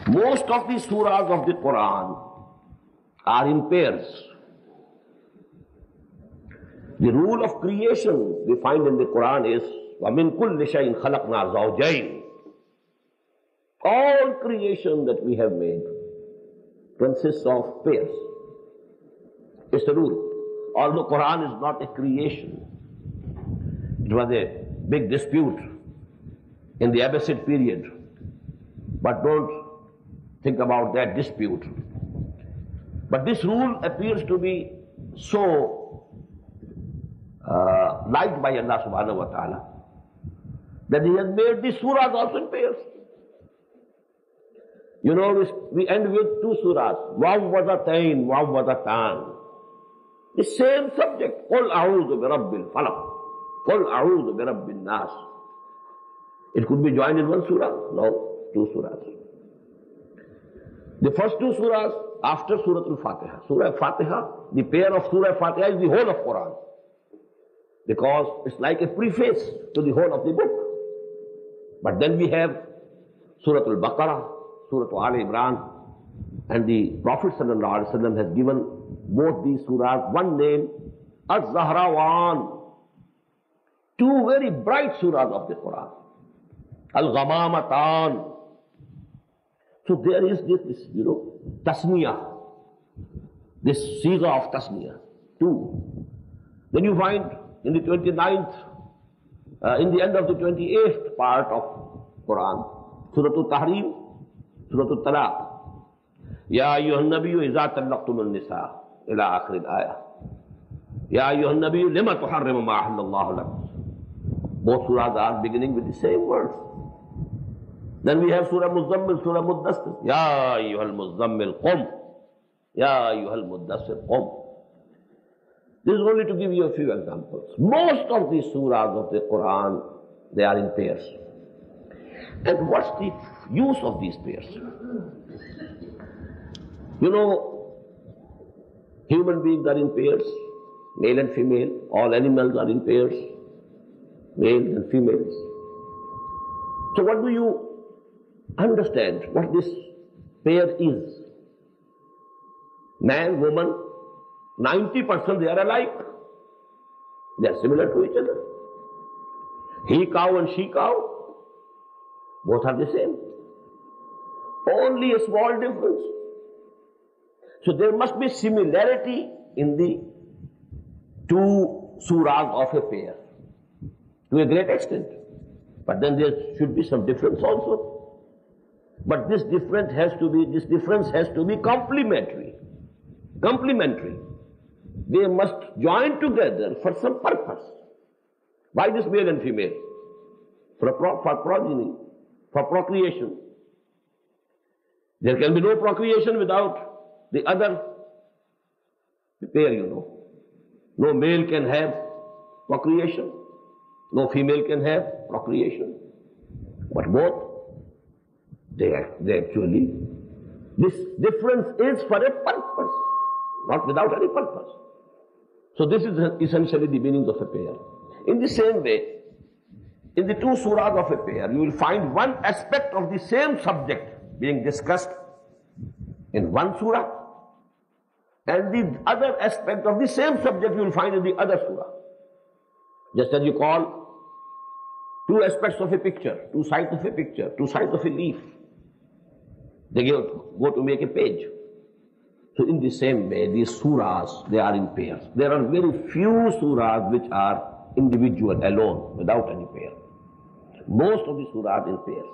Most of the surahs of the Quran are in pairs. The rule of creation we find in the Quran is وَمِن كُلِّ شَيْءٍ خَلَقْنَا زَوْجَيْنِ. All creation that we have made consists of pairs. It's the rule. Although Quran is not a creation, it was a big dispute in the Abbasid period. But don't think about that dispute. But this rule appears to be so liked by Allah subhanahu wa ta'ala that He has made these surahs also in pairs. You know, we end with two surahs, Mu'awwadhatayn, Mu'awwadhatan. The same subject, قُلْ أَعُوذُ بِرَبِّ الْفَلَقِ, قُلْ أَعُوذُ بِرَبِّ النَّاسِ. It could be joined in one surah? No, two surahs. The first two surahs after Surah Al-Fatiha. Surah Al-Fatiha, the pair of Surah Al-Fatiha is the whole of Quran, because it's like a preface to the whole of the book. But then we have Surah Al-Baqarah, Surah Al-Imran, and the Prophet ﷺ has given both these surahs one name, Az-Zahrawan. Two very bright surahs of the Quran. Al-Ghamamatan. So there is this, tasmiyah, this siga of tasmiyah, two. Then you find in the 29th, in the end of the 28th part of Quran, Surah Al-Tahrim, Surah Al-Talaq. Ya ayyuhan nabiyyu iza tallaqtumun nisa, ila akhir al-ayah. Ya ayyuhan nabiyyu lima tuharrimu ma ahallallahu lak. Both surahs are beginning with the same words. Then we have Surah Muzammil, Surah Muddassir. Ya ayyuhal Muzammil qum. Ya ayyuhal Muddassir qum. This is only to give you a few examples. Most of the surahs of the Quran, they are in pairs. And what's the use of these pairs? Human beings are in pairs, male and female. All animals are in pairs, males and females. So what do you understand what this pair is? Man, woman, 90% they are alike. They are similar to each other. He cow and she cow, both are the same. Only a small difference. So there must be similarity in the two surahs of a pair to a great extent. But then there should be some difference also. But this difference has to be complementary. Complementary. They must join together for some purpose. Why this male and female? For progeny, for procreation. There can be no procreation without the other pair, No male can have procreation. No female can have procreation. But both, they actually, this difference is for a purpose, not without any purpose. So this is essentially the meaning of a pair. In the same way, in the two surahs of a pair, you will find one aspect of the same subject being discussed in one surah, and the other aspect of the same subject you will find in the other surah. Just as you call two aspects of a picture, two sides of a picture, two sides of a leaf, they go to make a page. So in the same way, these surahs, they are in pairs. There are very few surahs which are individual, alone, without any pair. Most of the surahs in pairs.